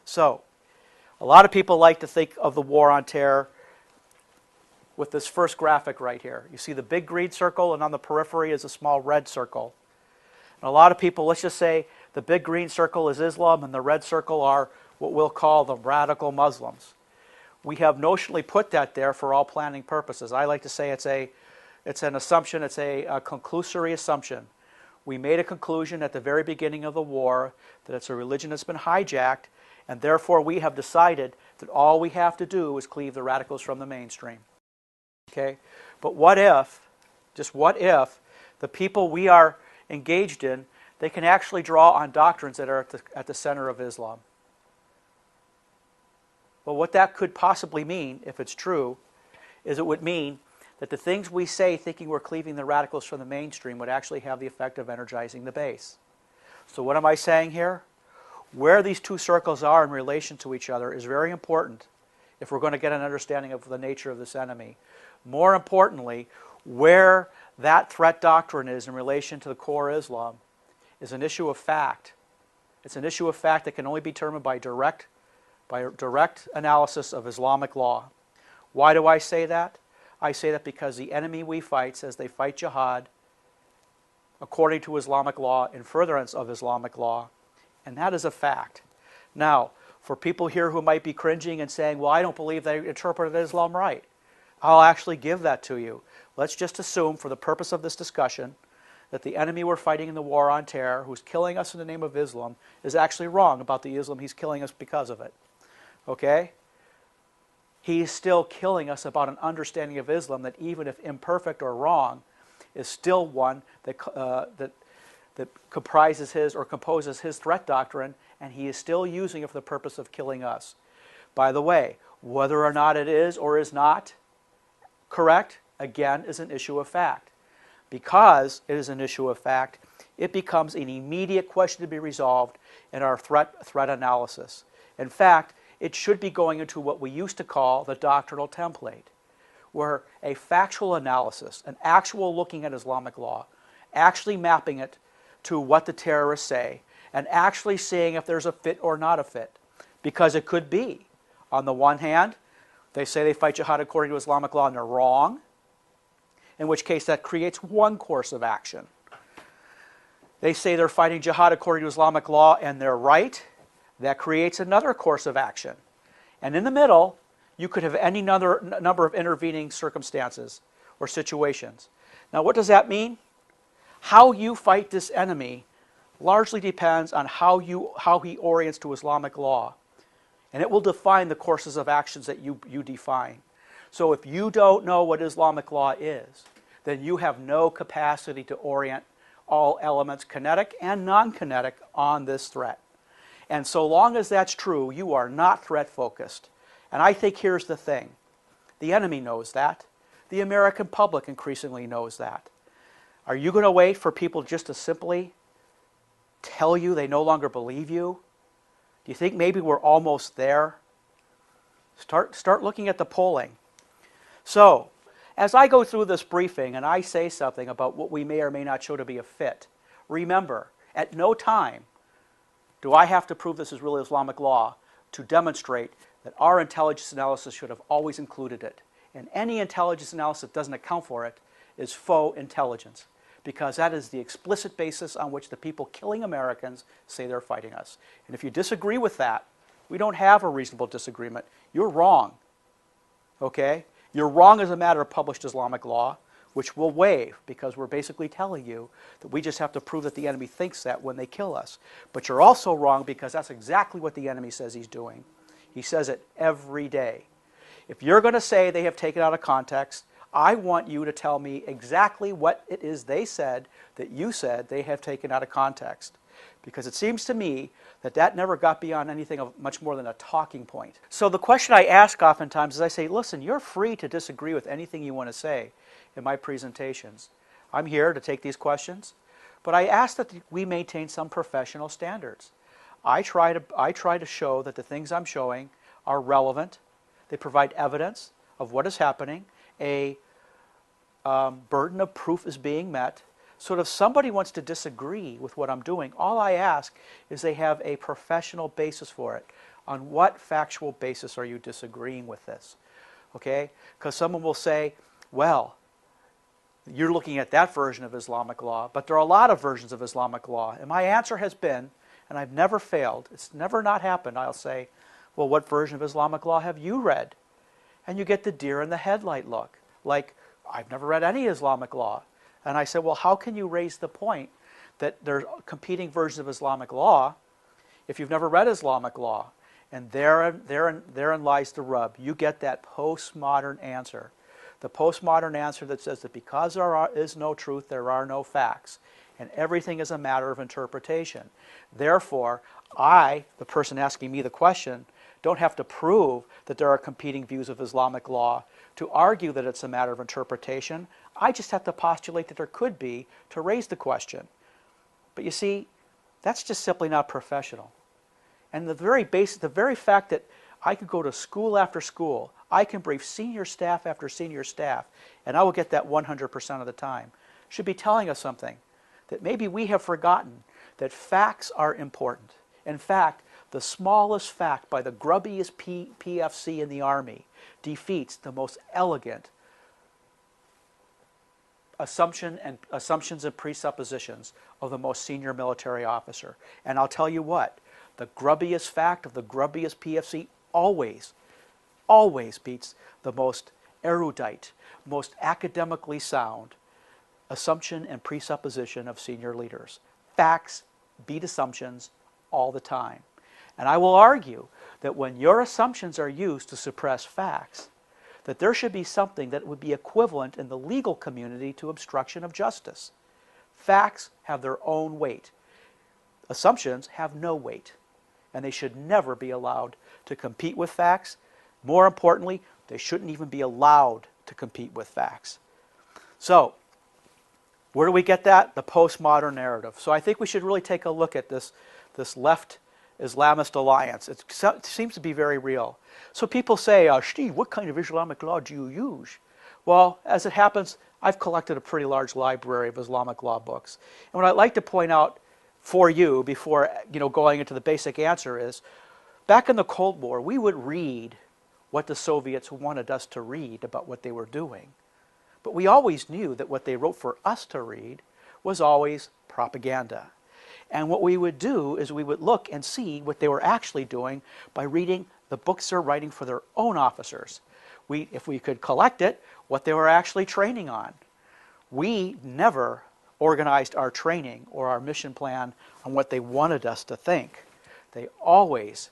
So, a lot of people like to think of the war on terror with this first graphic right here. You see the big green circle, and on the periphery is a small red circle. And a lot of people, let's just say the big green circle is Islam and the red circle are what we'll call the radical Muslims. We have notionally put that there for all planning purposes. I like to say it's an assumption, it's a conclusory assumption. We made a conclusion at the very beginning of the war that it's a religion that's been hijacked, and therefore we have decided that all we have to do is cleave the radicals from the mainstream. Okay? But what if, just what if, the people we are engaged in, they can actually draw on doctrines that are at the center of Islam? Well, what that could possibly mean, if it's true, is it would mean that the things we say thinking we're cleaving the radicals from the mainstream would actually have the effect of energizing the base. So what am I saying here? Where these two circles are in relation to each other is very important if we're going to get an understanding of the nature of this enemy. More importantly, where that threat doctrine is in relation to the core Islam is an issue of fact. It's an issue of fact that can only be determined by direct analysis of Islamic law. Why do I say that? I say that because the enemy we fight says they fight jihad according to Islamic law, in furtherance of Islamic law, and that is a fact. Now, for people here who might be cringing and saying, well, I don't believe they interpreted Islam right, I'll actually give that to you. Let's just assume, for the purpose of this discussion, that the enemy we're fighting in the war on terror, who's killing us in the name of Islam, is actually wrong about the Islam he's killing us because of it. Okay? He's still killing us about an understanding of Islam that, even if imperfect or wrong, is still one that comprises his or composes his threat doctrine, and he is still using it for the purpose of killing us. By the way, whether or not it is or is not correct, again, is an issue of fact. Because it is an issue of fact, it becomes an immediate question to be resolved in our threat analysis. In fact, it should be going into what we used to call the doctrinal template, where a factual analysis, an actual looking at Islamic law, actually mapping it to what the terrorists say, and actually seeing if there's a fit or not a fit. Because it could be. On the one hand, they say they fight jihad according to Islamic law and they're wrong, in which case that creates one course of action. They say they're fighting jihad according to Islamic law and they're right. That creates another course of action. And in the middle, you could have any number of intervening circumstances or situations. Now, what does that mean? How you fight this enemy largely depends on how he orients to Islamic law. And it will define the courses of actions that you define. So if you don't know what Islamic law is, then you have no capacity to orient all elements, kinetic and non-kinetic, on this threat. And so long as that's true, you are not threat-focused. And I think here's the thing. The enemy knows that. The American public increasingly knows that. Are you going to wait for people just to simply tell you they no longer believe you? Do you think maybe we're almost there? Start looking at the polling. So, as I go through this briefing and I say something about what we may or may not show to be a fit, remember, at no time do I have to prove this is really Islamic law to demonstrate that our intelligence analysis should have always included it. And any intelligence analysis that doesn't account for it is faux intelligence, because that is the explicit basis on which the people killing Americans say they're fighting us. And if you disagree with that, we don't have a reasonable disagreement. You're wrong. Okay? You're wrong as a matter of published Islamic law, which we'll waive, because we're basically telling you that we just have to prove that the enemy thinks that when they kill us. But you're also wrong because that's exactly what the enemy says he's doing. He says it every day. If you're going to say they have taken out of context, I want you to tell me exactly what it is they said that you said they have taken out of context. Because it seems to me that that never got beyond anything of much more than a talking point. So the question I ask oftentimes is I say, listen, you're free to disagree with anything you want to say in my presentations. I'm here to take these questions, but I ask that we maintain some professional standards. I try to show that the things I'm showing are relevant. They provide evidence of what is happening. A burden of proof is being met. So if somebody wants to disagree with what I'm doing, all I ask is they have a professional basis for it. On what factual basis are you disagreeing with this? Okay? Because someone will say, well, you're looking at that version of Islamic law, but there are a lot of versions of Islamic law. And my answer has been, and I've never failed, it's never not happened, I'll say, well, what version of Islamic law have you read? And you get the deer in the headlight look. Like, I've never read any Islamic law. And I said, well, how can you raise the point that there are competing versions of Islamic law if you've never read Islamic law? And therein lies the rub. You get that postmodern answer. The postmodern answer that says that because there is no truth, there are no facts. And everything is a matter of interpretation. Therefore, I, the person asking me the question, don't have to prove that there are competing views of Islamic law to argue that it's a matter of interpretation. I just have to postulate that there could be to raise the question. But you see, that's just simply not professional. And the very fact that I could go to school after school, I can brief senior staff after senior staff, and I will get that 100% of the time, should be telling us something. That maybe we have forgotten that facts are important. In fact, the smallest fact by the grubbiest PFC in the Army defeats the most elegant assumptions and presuppositions of the most senior military officer. And I'll tell you what, the grubbiest fact of the grubbiest PFC always beats the most erudite, most academically sound assumption and presupposition of senior leaders. Facts beat assumptions all the time. And I will argue that when your assumptions are used to suppress facts, that there should be something that would be equivalent in the legal community to obstruction of justice. Facts have their own weight. Assumptions have no weight, and they should never be allowed to compete with facts. More importantly, they shouldn't even be allowed to compete with facts. So, where do we get that? The postmodern narrative. So I think we should really take a look at this left Islamist alliance. It seems to be very real. So people say, Steve, what kind of Islamic law do you use? Well, as it happens, I've collected a pretty large library of Islamic law books. And what I'd like to point out for you before going into the basic answer is, back in the Cold War, we would read what the Soviets wanted us to read about what they were doing. But we always knew that what they wrote for us to read was always propaganda. And what we would do is we would look and see what they were actually doing by reading the books they're writing for their own officers. If we could collect it, what they were actually training on. We never organized our training or our mission plan on what they wanted us to think. We always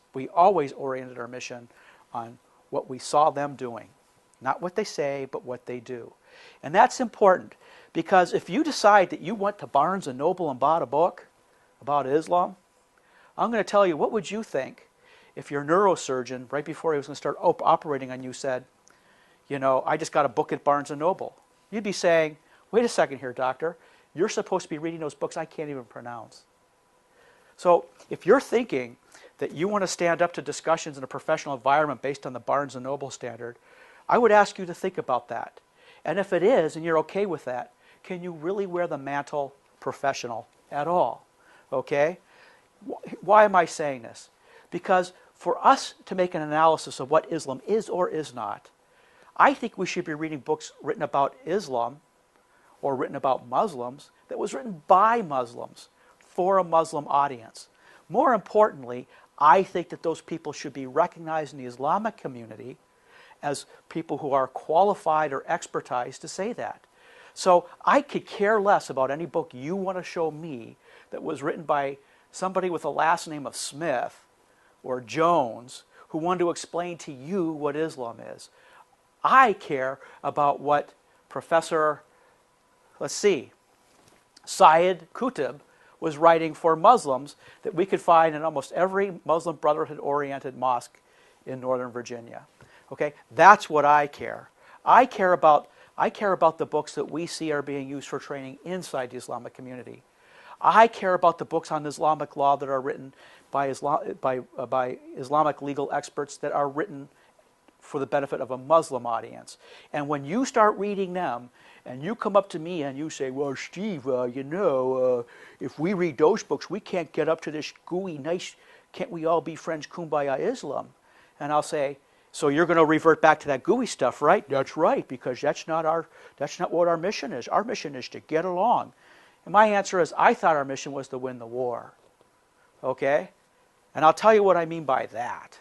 oriented our mission on what we saw them doing. Not what they say, but what they do. And that's important, because if you decide that you went to Barnes & Noble and bought a book about Islam, I'm going to tell you, what would you think if your neurosurgeon, right before he was going to start operating on you, said, I just got a book at Barnes & Noble? You'd be saying, wait a second here, doctor. You're supposed to be reading those books I can't even pronounce. So if you're thinking that you want to stand up to discussions in a professional environment based on the Barnes & Noble standard, I would ask you to think about that. And if it is, and you're okay with that, can you really wear the mantle professional at all? Okay? Why am I saying this? Because for us to make an analysis of what Islam is or is not, I think we should be reading books written about Islam or written about Muslims that was written by Muslims for a Muslim audience. More importantly, I think that those people should be recognized in the Islamic community as people who are qualified or expertise to say that. So I could care less about any book you want to show me that was written by somebody with the last name of Smith or Jones who wanted to explain to you what Islam is. I care about what Professor, Syed Qutb was writing for Muslims that we could find in almost every Muslim Brotherhood-oriented mosque in Northern Virginia. Okay, that's what I care. I care about the books that we see are being used for training inside the Islamic community. I care about the books on Islamic law that are written by Islamic legal experts that are written for the benefit of a Muslim audience. And when you start reading them, and you come up to me and you say, well, Steve, if we read those books, we can't get up to this gooey, nice can't we all be friends, kumbaya Islam? And I'll say, so you're going to revert back to that gooey stuff, right? That's right, because that's not what our mission is. Our mission is to get along. And my answer is, I thought our mission was to win the war. Okay? And I'll tell you what I mean by that.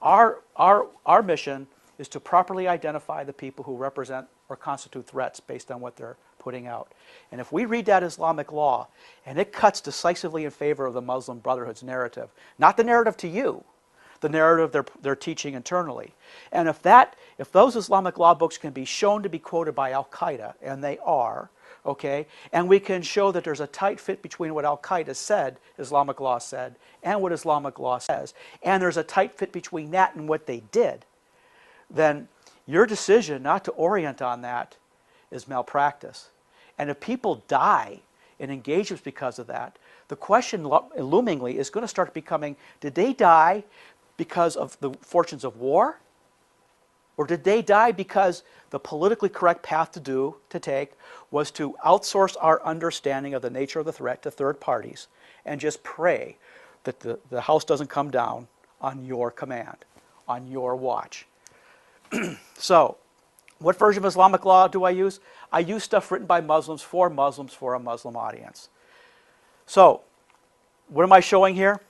Our mission is to properly identify the people who represent or constitute threats based on what they're putting out. And if we read that Islamic law, and it cuts decisively in favor of the Muslim Brotherhood's narrative, not the narrative to you, the narrative they're teaching internally. And if those Islamic law books can be shown to be quoted by Al-Qaeda, and they are, okay, and we can show that there's a tight fit between what Al-Qaeda said, Islamic law said, and what Islamic law says, and there's a tight fit between that and what they did, then your decision not to orient on that is malpractice. And if people die in engagements because of that, the question loomingly is going to start becoming, did they die because of the fortunes of war? Or did they die because the politically correct path to take was to outsource our understanding of the nature of the threat to third parties and just pray that the house doesn't come down on your command, on your watch? So, what version of Islamic law do I use? I use stuff written by Muslims for a Muslim audience. So, what am I showing here?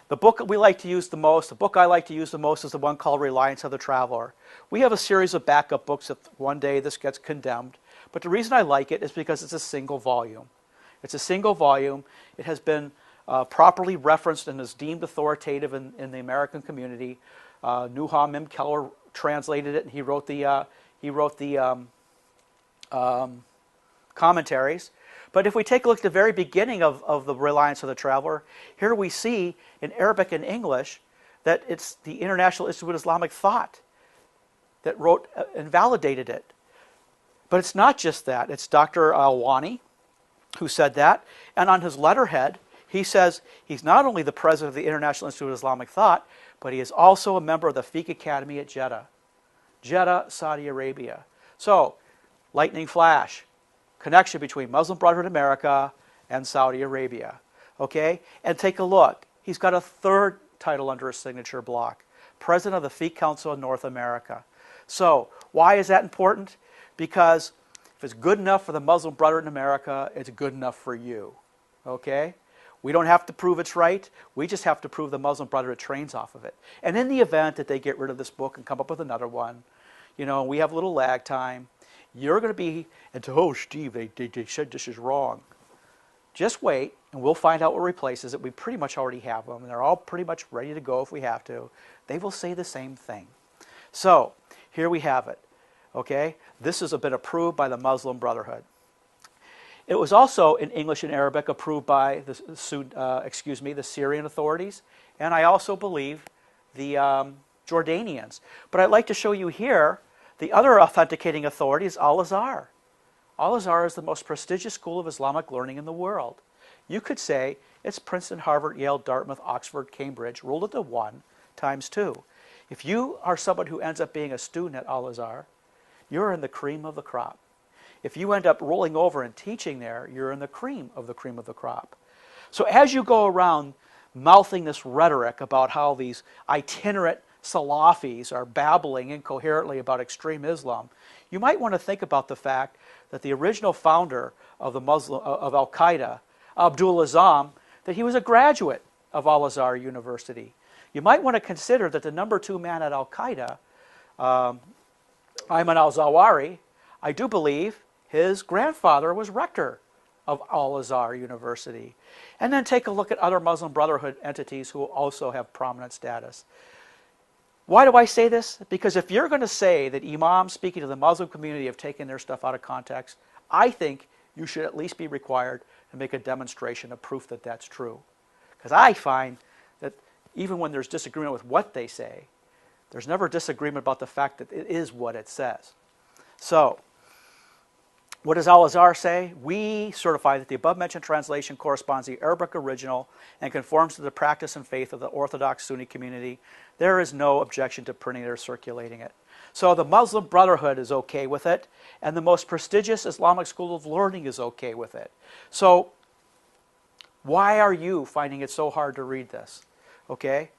The book we like to use the most, the book I like to use the most is the one called Reliance of the Traveler. We have a series of backup books that one day this gets condemned, but the reason I like it is because it's a single volume. It's a single volume. It has been properly referenced and is deemed authoritative in the American community. Nuha Mim Keller translated it, and he wrote the commentaries. But if we take a look at the very beginning of the Reliance of the Traveler, here we see in Arabic and English that it's the International Institute of Islamic Thought that wrote and validated it. But it's not just that. It's Dr. Alwani who said that. And on his letterhead, he says he's not only the president of the International Institute of Islamic Thought, but he is also a member of the Fiqh Academy at Jeddah, Saudi Arabia. So, lightning flash. Connection between Muslim Brotherhood America and Saudi Arabia. Okay? And take a look. He's got a third title under his signature block. President of the Fiqh Council of North America. So, why is that important? Because if it's good enough for the Muslim Brotherhood in America, it's good enough for you. Okay? We don't have to prove it's right. We just have to prove the Muslim Brotherhood trains off of it. And in the event that they get rid of this book and come up with another one, you know, we have a little lag time. You're going to be, and oh, Steve, they said this is wrong. Just wait, and we'll find out what replaces it. We pretty much already have them, and they're all pretty much ready to go if we have to. They will say the same thing. So, here we have it. Okay? This has been approved by the Muslim Brotherhood. It was also, in English and Arabic, approved by the Syrian authorities, and I also believe the Jordanians. But I'd like to show you here the other authenticating authority is Al-Azhar. Al-Azhar is the most prestigious school of Islamic learning in the world. You could say it's Princeton, Harvard, Yale, Dartmouth, Oxford, Cambridge, ruled into 1 times 2. If you are someone who ends up being a student at Al-Azhar, you're in the cream of the crop. If you end up rolling over and teaching there, you're in the cream of the crop. So as you go around mouthing this rhetoric about how these itinerant Salafis are babbling incoherently about extreme Islam, you might want to think about the fact that the original founder of Al-Qaeda, Abdul Azzam, that he was a graduate of Al-Azhar University. You might want to consider that the number 2 man at Al-Qaeda, Ayman al-Zawahiri, I do believe his grandfather was rector of Al-Azhar University. And then take a look at other Muslim Brotherhood entities who also have prominent status. Why do I say this? Because if you're going to say that imams speaking to the Muslim community have taken their stuff out of context, I think you should at least be required to make a demonstration of proof that that's true. Because I find that even when there's disagreement with what they say, there's never disagreement about the fact that it is what it says. So, what does Al-Azhar say? We certify that the above-mentioned translation corresponds to the Arabic original and conforms to the practice and faith of the Orthodox Sunni community. There is no objection to printing it or circulating it. So the Muslim Brotherhood is okay with it, and the most prestigious Islamic school of learning is okay with it. So why are you finding it so hard to read this? Okay?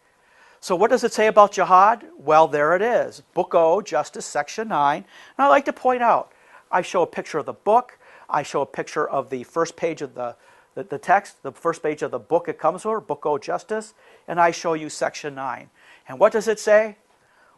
So what does it say about jihad? Well, there it is. Book O, Justice, Section 9. And I like to point out, I show a picture of the book. I show a picture of the first page of the text, the first page of the book it comes with, Book O, Justice. And I show you Section 9. And what does it say?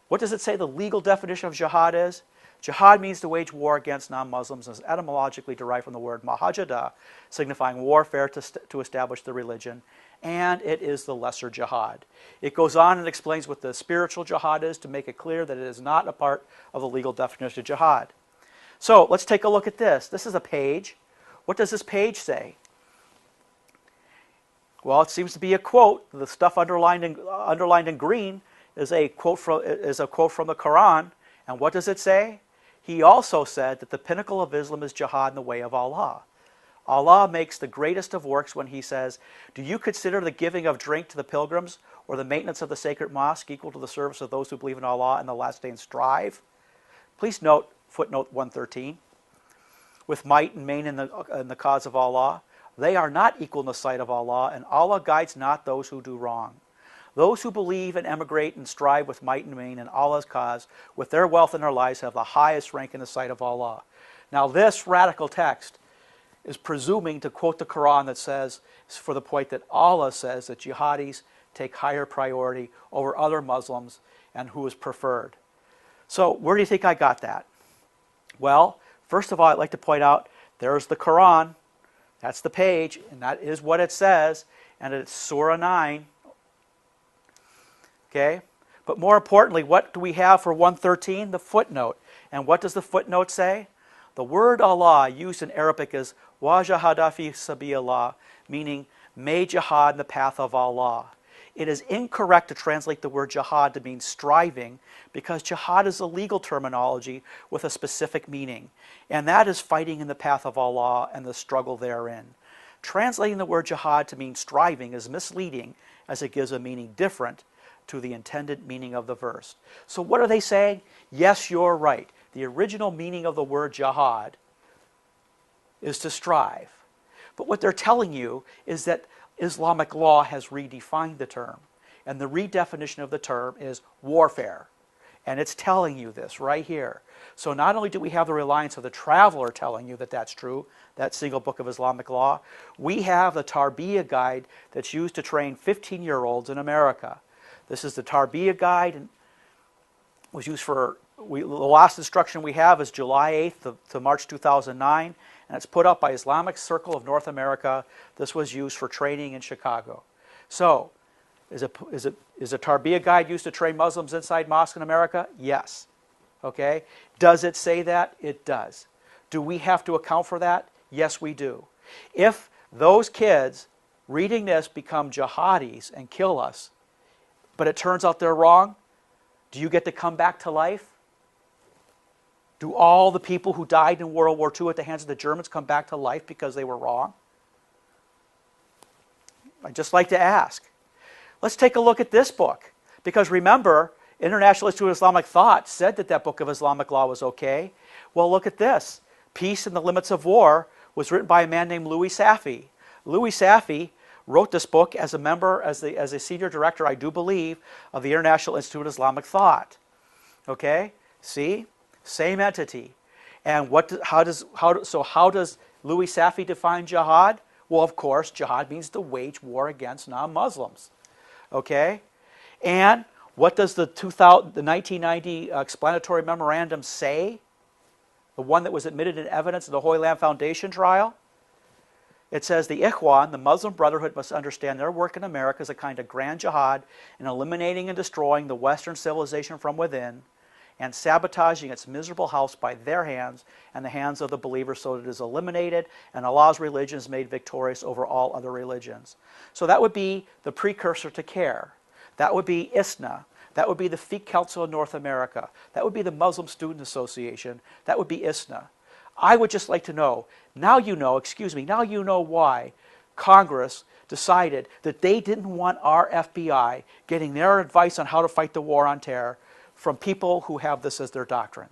What does it say the legal definition of jihad is? Jihad means to wage war against non-Muslims and is etymologically derived from the word mahajada, signifying warfare to establish the religion, and it is the lesser jihad. It goes on and explains what the spiritual jihad is to make it clear that it is not a part of the legal definition of jihad. So let's take a look at this. This is a page. What does this page say? Well, it seems to be a quote. The stuff underlined in green is a quote from the Quran. And what does it say? He also said that the pinnacle of Islam is jihad in the way of Allah. Allah makes the greatest of works when he says, do you consider the giving of drink to the pilgrims or the maintenance of the sacred mosque equal to the service of those who believe in Allah and the last day and strive? Please note footnote 113. With might and main in the cause of Allah, they are not equal in the sight of Allah, and Allah guides not those who do wrong. Those who believe and emigrate and strive with might and main in Allah's cause, with their wealth and their lives, have the highest rank in the sight of Allah. Now this radical text is presuming to quote the Quran that says, for the point that Allah says that jihadis take higher priority over other Muslims and who is preferred. So where do you think I got that? Well, first of all, I'd like to point out there's the Quran. That's the page, and that is what it says, and it's Surah 9. Okay? But more importantly, what do we have for 113? The footnote. And what does the footnote say? The word Allah used in Arabic is wajahada fi sabilillah, meaning may jihad in the path of Allah. It is incorrect to translate the word jihad to mean striving, because jihad is a legal terminology with a specific meaning, and that is fighting in the path of Allah and the struggle therein. Translating the word jihad to mean striving is misleading, as it gives a meaning different to the intended meaning of the verse. So what are they saying? Yes, you're right. The original meaning of the word jihad is to strive. But what they're telling you is that Islamic law has redefined the term. And the redefinition of the term is warfare. And it's telling you this right here. So not only do we have the reliance of the traveler telling you that that's true, that single book of Islamic law, we have the Tarbiyah guide that's used to train 15-year-olds in America. This is the Tarbiyah guide, and was used for, the last instruction we have is July 8th to March 2009, and it's put up by Islamic Circle of North America. This was used for training in Chicago. So, is a Tarbiyah guide used to train Muslims inside mosques in America? Yes. Okay? Does it say that? It does. Do we have to account for that? Yes, we do. If those kids reading this become jihadis and kill us, but it turns out they're wrong, do you get to come back to life? Do all the people who died in World War II at the hands of the Germans come back to life because they were wrong? I'd just like to ask. Let's take a look at this book. Because remember, International Institute of Islamic Thought said that that book of Islamic law was okay. Well, look at this. Peace and the Limits of War was written by a man named Louis Safi. Louis Safi wrote this book as a member, as a senior director, I do believe, of the International Institute of Islamic Thought. Okay? See? Same entity. And how does Louis Safi define jihad? Well, of course, jihad means to wage war against non-Muslims. Okay? And what does the 1990 explanatory memorandum say? The one that was admitted in evidence in the Holy Land Foundation trial? It says the Ikhwan, the Muslim Brotherhood, must understand their work in America as a kind of grand jihad in eliminating and destroying the Western civilization from within and sabotaging its miserable house by their hands and the hands of the believers so that it is eliminated and Allah's religion is made victorious over all other religions. So that would be the precursor to CARE. That would be ISNA. That would be the Fiqh Council of North America. That would be the Muslim Student Association. That would be ISNA. I would just like to know, now you know why Congress decided that they didn't want our FBI getting their advice on how to fight the war on terror from people who have this as their doctrine.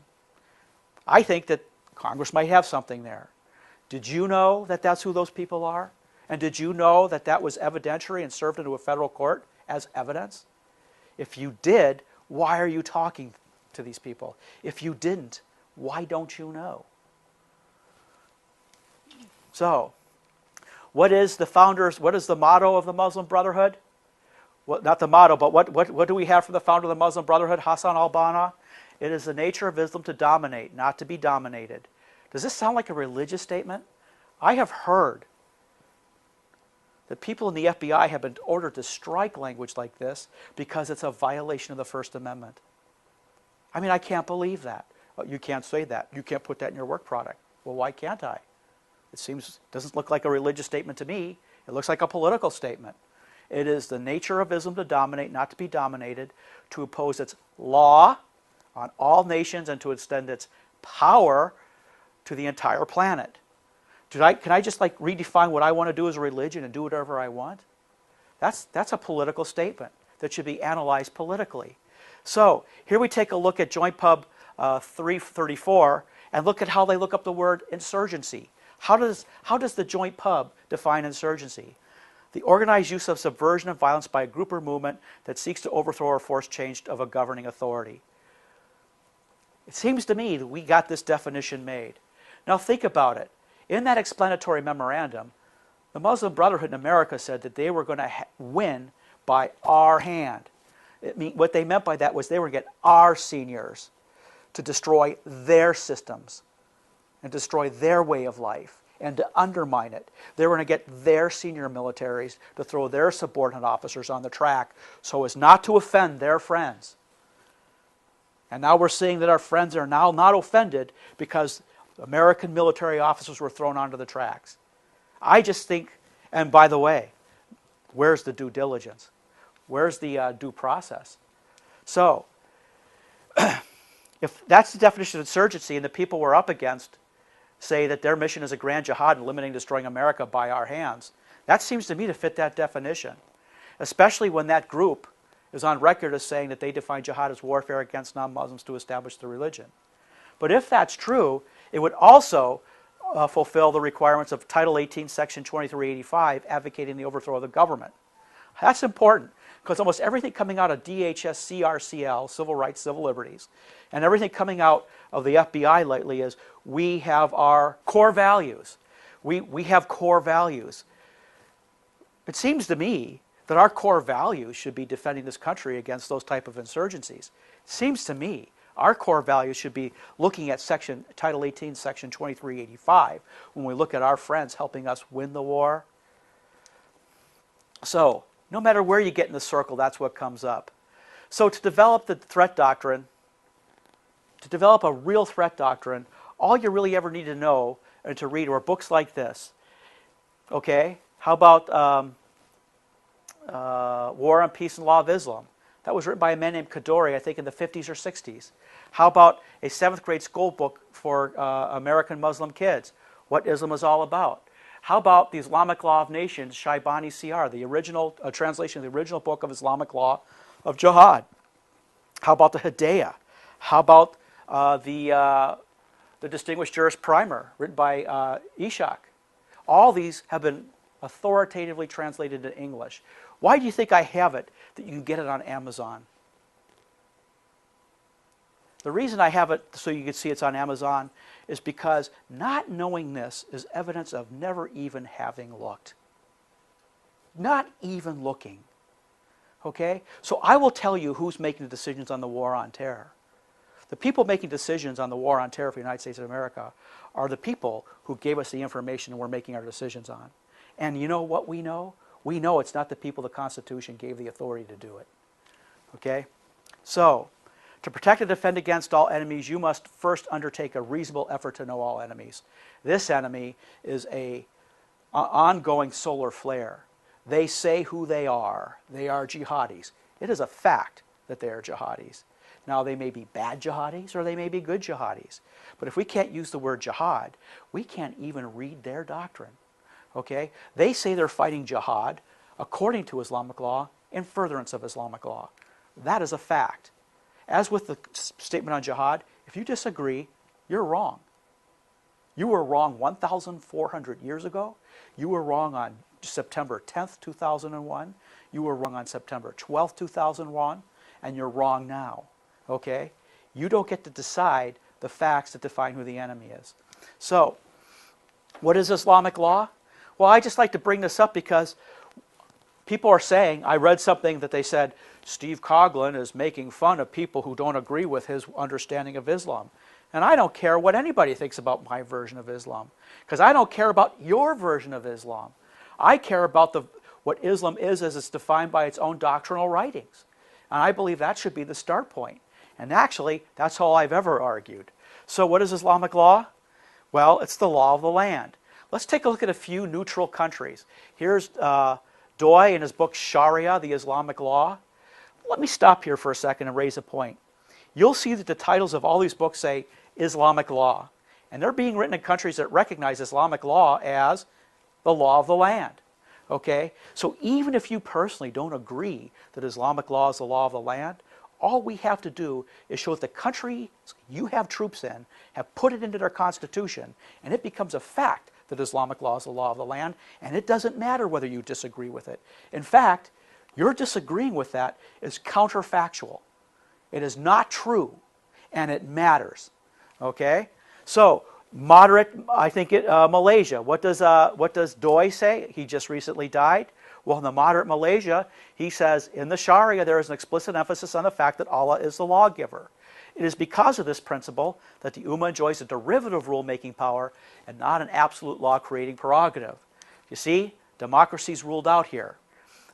I think that Congress might have something there. Did you know that that's who those people are? And did you know that that was evidentiary and served into a federal court as evidence? If you did, why are you talking to these people? If you didn't, why don't you know? So, what is the motto of the Muslim Brotherhood? Well, not the motto, but what do we have from the founder of the Muslim Brotherhood, Hassan al-Banna? It is the nature of Islam to dominate, not to be dominated. Does this sound like a religious statement? I have heard that people in the FBI have been ordered to strike language like this because it's a violation of the First Amendment. I mean, I can't believe that. Oh, you can't say that. You can't put that in your work product. Well, why can't I? Doesn't look like a religious statement to me. It looks like a political statement. It is the nature of Islam to dominate, not to be dominated, to impose its law on all nations and to extend its power to the entire planet. Can I just redefine what I want to do as a religion and do whatever I want? That's a political statement that should be analyzed politically. So here we take a look at Joint Pub 334 and look at how they look up the word insurgency. How does the Joint Pub define insurgency? The organized use of subversion and violence by a group or movement that seeks to overthrow or force change of a governing authority. It seems to me that we got this definition made. Now think about it. In that explanatory memorandum, the Muslim Brotherhood in America said that they were going to win by our hand. What they meant by that was they were going to get our seniors to destroy their systems and destroy their way of life and to undermine it. They were going to get their senior militaries to throw their subordinate officers on the track so as not to offend their friends. And now we're seeing that our friends are now not offended because American military officers were thrown onto the tracks. I just think, and by the way, where's the due diligence? Where's the due process? So, if that's the definition of insurgency and the people we're up against say that their mission is a grand jihad and limiting destroying America by our hands, that seems to me to fit that definition, especially when that group is on record as saying that they define jihad as warfare against non-Muslims to establish the religion. But if that's true, it would also fulfill the requirements of Title 18, Section 2385, advocating the overthrow of the government. That's important, because almost everything coming out of DHS, CRCL, Civil Rights, Civil Liberties, and everything coming out of the FBI lately is we have our core values. We have core values. It seems to me that our core values should be defending this country against those type of insurgencies. It seems to me our core values should be looking at Title 18, Section 2385, when we look at our friends helping us win the war. So, no matter where you get in the circle, that's what comes up. So to develop the threat doctrine, to develop a real threat doctrine, all you really ever need to know and to read are books like this. Okay? How about War on Peace and Law of Islam? That was written by a man named Kadori, I think in the 50s or 60s. How about a 7th grade school book for American Muslim kids, What Islam is All About? How about the Islamic Law of Nations, Shaibani CR, the original translation of the original book of Islamic Law of Jihad? How about the Hidayah? How about the Distinguished Jurist Primer, written by Ishaq? All these have been authoritatively translated into English. Why do you think I have it that you can get it on Amazon? The reason I have it so you can see it's on Amazon is because not knowing this is evidence of never even having looked. Not even looking. Okay? So I will tell you who's making the decisions on the war on terror. The people making decisions on the war on terror for the United States of America are the people who gave us the information we're making our decisions on. And you know what we know? We know it's not the people the Constitution gave the authority to do it. Okay? So, to protect and defend against all enemies, you must first undertake a reasonable effort to know all enemies. This enemy is an ongoing solar flare. They say who they are. They are jihadis. It is a fact that they are jihadis. Now, they may be bad jihadis or they may be good jihadis. But if we can't use the word jihad, we can't even read their doctrine. Okay? They say they're fighting jihad according to Islamic law in furtherance of Islamic law. That is a fact. As with the statement on jihad, if you disagree, you're wrong. You were wrong 1,400 years ago. You were wrong on September 10th, 2001. You were wrong on September 12th, 2001, and you're wrong now. Okay? You don't get to decide the facts that define who the enemy is. So, what is Islamic law? Well, I just like to bring this up because people are saying, I read something that they said, Steve Coughlin is making fun of people who don't agree with his understanding of Islam. And I don't care what anybody thinks about my version of Islam, because I don't care about your version of Islam. I care about what Islam is as it's defined by its own doctrinal writings. And I believe that should be the start point. And actually, that's all I've ever argued. So what is Islamic law? Well, it's the law of the land. Let's take a look at a few neutral countries. Here's Doi in his book Sharia, the Islamic Law. Let me stop here for a second and raise a point. You'll see that the titles of all these books say Islamic law. And they're being written in countries that recognize Islamic law as the law of the land. Okay? So even if you personally don't agree that Islamic law is the law of the land, all we have to do is show that the country you have troops in have put it into their constitution, and it becomes a fact that Islamic law is the law of the land, and it doesn't matter whether you disagree with it. In fact, your disagreeing with that is counterfactual. It is not true, and it matters. Okay? So, moderate, I think Malaysia. What does Doi say? He just recently died. Well, in the moderate Malaysia, he says, in the Sharia, there is an explicit emphasis on the fact that Allah is the lawgiver. It is because of this principle that the Ummah enjoys a derivative rule-making power and not an absolute law-creating prerogative. You see, democracy is ruled out here.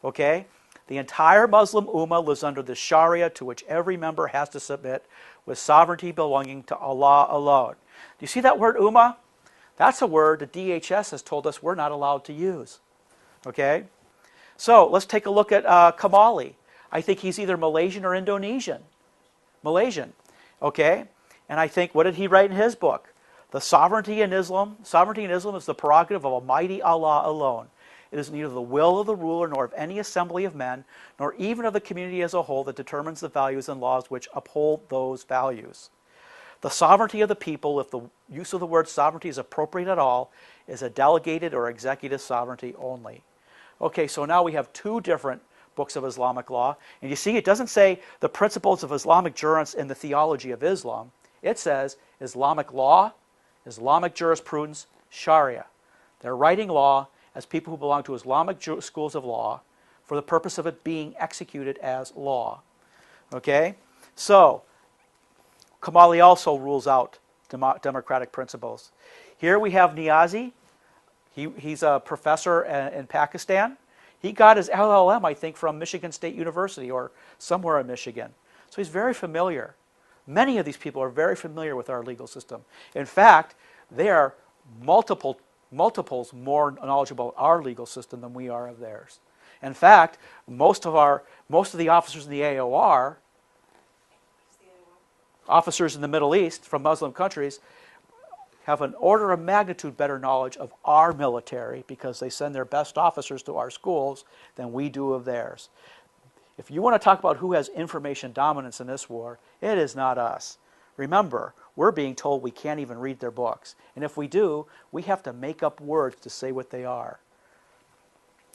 Okay? The entire Muslim Ummah lives under the Sharia to which every member has to submit, with sovereignty belonging to Allah alone. Do you see that word Ummah? That's a word the DHS has told us we're not allowed to use. Okay? So let's take a look at Kamali. I think he's either Malaysian or Indonesian. Malaysian. Okay? And I think, what did he write in his book? The sovereignty in Islam is the prerogative of Almighty Allah alone. It is neither the will of the ruler nor of any assembly of men, nor even of the community as a whole that determines the values and laws which uphold those values. The sovereignty of the people, if the use of the word sovereignty is appropriate at all, is a delegated or executive sovereignty only. Okay, so now we have two different books of Islamic law. And you see, it doesn't say the principles of Islamic jurisprudence in the theology of Islam. It says Islamic law, Islamic jurisprudence, Sharia. They're writing law as people who belong to Islamic schools of law for the purpose of it being executed as law. Okay? So, Kamali also rules out democratic principles. Here we have Niazi. He's a professor in Pakistan. He got his LLM, I think, from Michigan State University or somewhere in Michigan. So he's very familiar. Many of these people are very familiar with our legal system. In fact, they are multiples more knowledgeable about our legal system than we are of theirs. In fact, most of the officers in the AOR, officers in the Middle East from Muslim countries, have an order of magnitude better knowledge of our military because they send their best officers to our schools than we do of theirs. If you want to talk about who has information dominance in this war, it is not us. Remember, we're being told we can't even read their books. And if we do, we have to make up words to say what they are.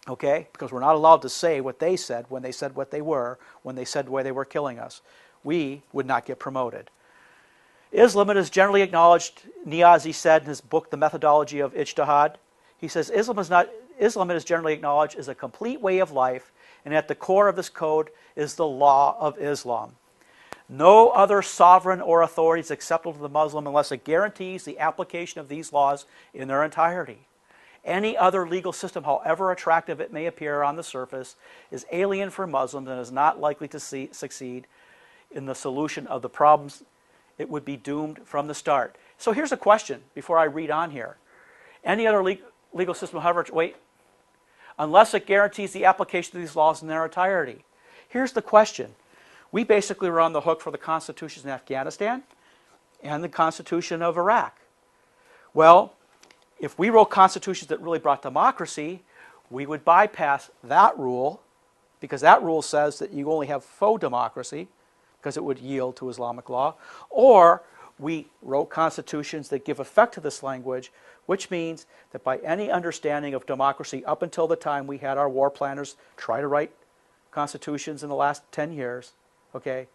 Okay? Because we're not allowed to say what they said when they said what they were, when they said why they were killing us. We would not get promoted. Islam is generally acknowledged, Niazi said in his book, The Methodology of Ijtihad. He says, Islam is generally acknowledged as a complete way of life, and at the core of this code is the law of Islam. No other sovereign or authority is acceptable to the Muslim unless it guarantees the application of these laws in their entirety. Any other legal system, however attractive it may appear on the surface, is alien for Muslims and is not likely to succeed in the solution of the problems. It would be doomed from the start. So here's a question before I read on here. Any other legal system, however, unless it guarantees the application of these laws in their entirety. Here's the question. We basically were on the hook for the constitutions in Afghanistan and the Constitution of Iraq. Well, if we wrote constitutions that really brought democracy, we would bypass that rule, because that rule says that you only have faux democracy, because it would yield to Islamic law, or we wrote constitutions that give effect to this language, which means that by any understanding of democracy up until the time we had our war planners try to write constitutions in the last 10 years, okay,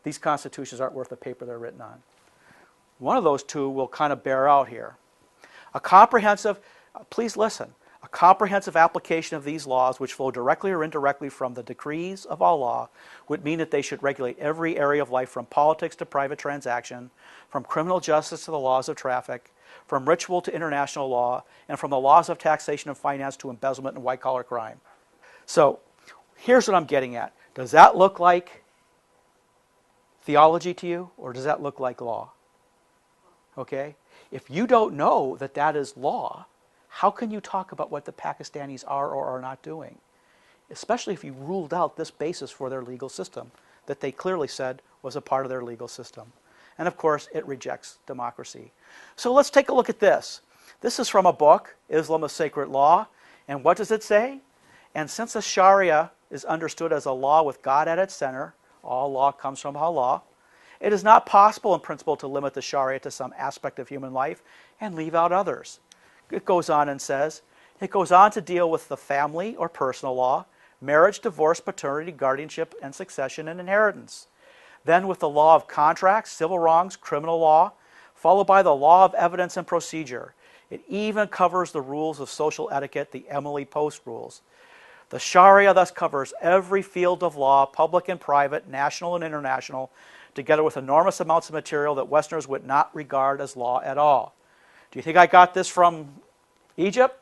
these constitutions aren't worth the paper they're written on. One of those two will kind of bear out here. A comprehensive, please listen, a comprehensive application of these laws, which flow directly or indirectly from the decrees of Allah, would mean that they should regulate every area of life, from politics to private transaction, from criminal justice to the laws of traffic, from ritual to international law, and from the laws of taxation and finance to embezzlement and white-collar crime. So here's what I'm getting at. Does that look like theology to you, or does that look like law? Okay? If you don't know that that is law, how can you talk about what the Pakistanis are or are not doing? Especially if you ruled out this basis for their legal system that they clearly said was a part of their legal system. And of course, it rejects democracy. So let's take a look at this. This is from a book, Islam, a Sacred Law. And what does it say? And since the Sharia is understood as a law with God at its center, all law comes from Allah, it is not possible in principle to limit the Sharia to some aspect of human life and leave out others. It goes on and says, it goes on to deal with the family or personal law, marriage, divorce, paternity, guardianship, and succession and inheritance. Then with the law of contracts, civil wrongs, criminal law, followed by the law of evidence and procedure. It even covers the rules of social etiquette, the Emily Post rules. The Sharia thus covers every field of law, public and private, national and international, together with enormous amounts of material that Westerners would not regard as law at all. Do you think I got this from Egypt?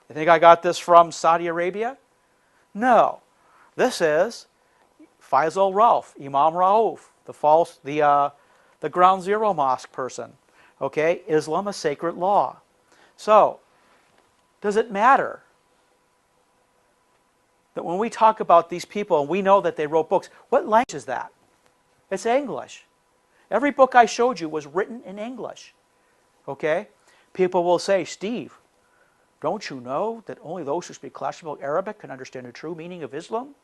You think I got this from Saudi Arabia? No. This is Faisal Rauf, Imam Rauf, the Ground Zero Mosque person. Okay, Islam, a sacred law. So, does it matter that when we talk about these people and we know that they wrote books, what language is that? It's English. Every book I showed you was written in English. Okay? People will say, Steve, don't you know that only those who speak classical Arabic can understand the true meaning of Islam?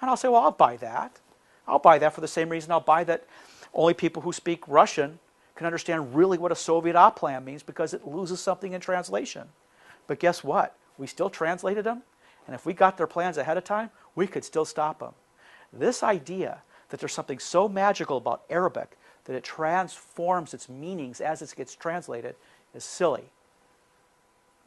And I'll say, well, I'll buy that. I'll buy that for the same reason I'll buy that only people who speak Russian can understand really what a Soviet op plan means, because it loses something in translation. But guess what? We still translated them, and if we got their plans ahead of time, we could still stop them. This idea that there's something so magical about Arabic that it transforms its meanings as it gets translated is silly.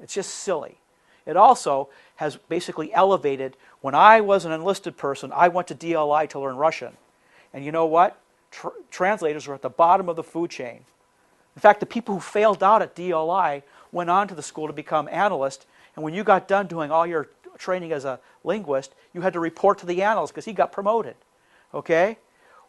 It's just silly. It also has basically elevated, when I was an enlisted person, I went to DLI to learn Russian. And you know what? Translators were at the bottom of the food chain. In fact, the people who failed out at DLI went on to the school to become analysts, and when you got done doing all your training as a linguist, you had to report to the analyst because he got promoted. Okay?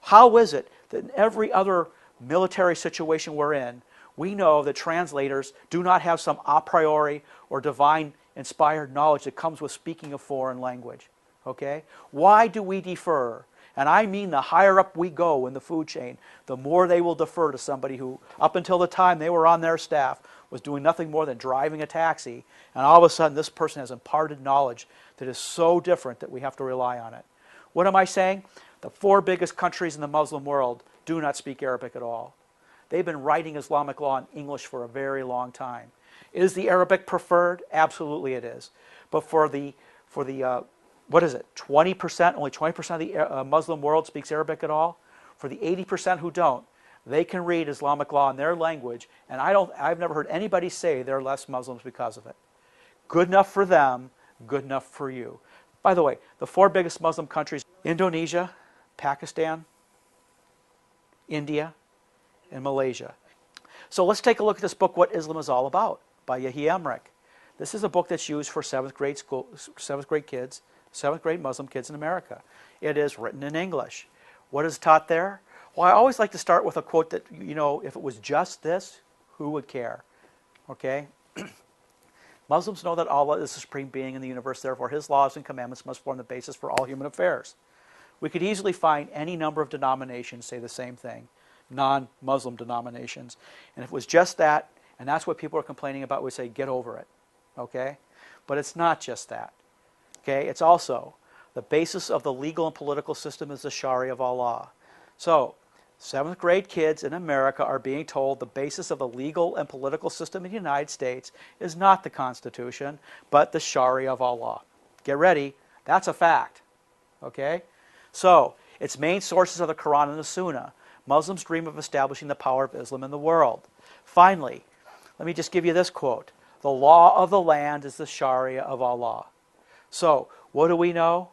How is it that in every other military situation we're in, we know that translators do not have some a priori or divine inspired knowledge that comes with speaking a foreign language? Okay? Why do we defer? And I mean, the higher up we go in the food chain, the more they will defer to somebody who, up until the time they were on their staff, was doing nothing more than driving a taxi, and all of a sudden this person has imparted knowledge that is so different that we have to rely on it. What am I saying? The 4 biggest countries in the Muslim world do not speak Arabic at all. They've been writing Islamic law in English for a very long time. Is the Arabic preferred? Absolutely it is. But for the what is it, 20%, only 20% of the Muslim world speaks Arabic at all? For the 80% who don't, they can read Islamic law in their language, and I've never heard anybody say they're less Muslims because of it. Good enough for them, good enough for you. By the way, the 4 biggest Muslim countries, Indonesia, Pakistan, India, and Malaysia. So let's take a look at this book, What Islam is All About, by Yahya Emmerich. This is a book that's used for 7th grade kids, 7th grade Muslim kids in America. It is written in English. What is taught there? Well, I always like to start with a quote that, you know, if it was just this, who would care? Okay? Muslims know that Allah is the supreme being in the universe, therefore His laws and commandments must form the basis for all human affairs. We could easily find any number of denominations say the same thing, non-Muslim denominations. And if it was just that, and that's what people are complaining about, we say, get over it. Okay? But it's not just that. Okay? It's also the basis of the legal and political system is the Sharia of Allah. So, 7th grade kids in America are being told the basis of the legal and political system in the United States is not the Constitution, but the Sharia of Allah. Get ready, that's a fact. Okay? So, its main sources are the Quran and the Sunnah. Muslims dream of establishing the power of Islam in the world. Finally, let me just give you this quote. The law of the land is the Sharia of Allah. So, what do we know?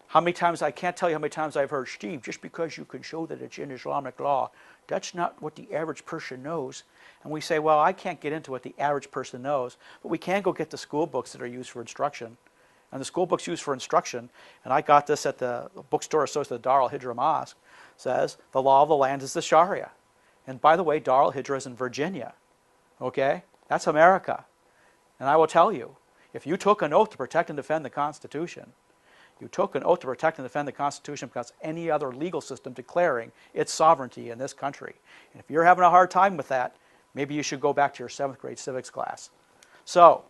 How many times, I can't tell you how many times I've heard, Steve, just because you can show that it's in Islamic law, that's not what the average person knows. And we say, well, I can't get into what the average person knows, but we can go get the school books that are used for instruction. And the school books used for instruction, and I got this at the bookstore associated with Dar al-Hijra Mosque, says the law of the land is the Sharia. And by the way, Dar al-Hijra is in Virginia. Okay? That's America. And I will tell you, if you took an oath to protect and defend the Constitution, you took an oath to protect and defend the Constitution because any other legal system declaring its sovereignty in this country. And if you're having a hard time with that, maybe you should go back to your 7th grade civics class. So,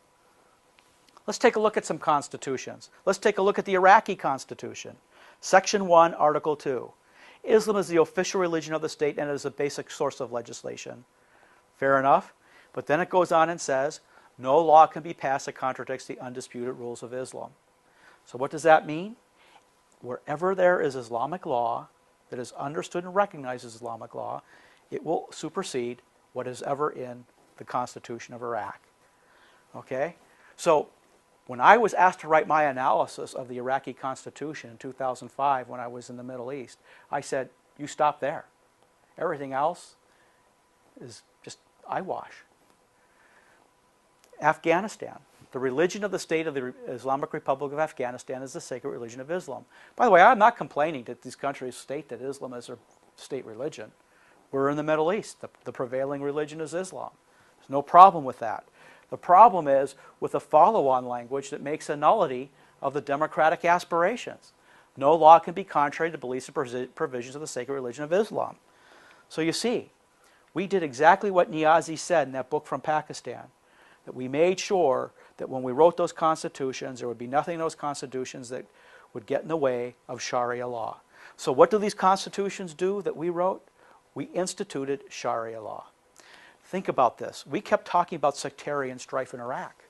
let's take a look at some constitutions. Let's take a look at the Iraqi Constitution. Section 1, Article 2. Islam is the official religion of the state and is a basic source of legislation. Fair enough. But then it goes on and says, no law can be passed that contradicts the undisputed rules of Islam. So what does that mean? Wherever there is Islamic law that is understood and recognized as Islamic law, it will supersede what is ever in the Constitution of Iraq. Okay? So when I was asked to write my analysis of the Iraqi Constitution in 2005 when I was in the Middle East, I said, you stop there. Everything else is just eyewash. Afghanistan. The religion of the state of the Islamic Republic of Afghanistan is the sacred religion of Islam. By the way, I'm not complaining that these countries state that Islam is their state religion. We're in the Middle East. The prevailing religion is Islam. There's no problem with that. The problem is with the follow-on language that makes a nullity of the democratic aspirations. No law can be contrary to the beliefs and provisions of the sacred religion of Islam. So you see, we did exactly what Niazi said in that book from Pakistan, that we made sure that when we wrote those constitutions, there would be nothing in those constitutions that would get in the way of Sharia law. So what do these constitutions do that we wrote? We instituted Sharia law. Think about this. We kept talking about sectarian strife in Iraq.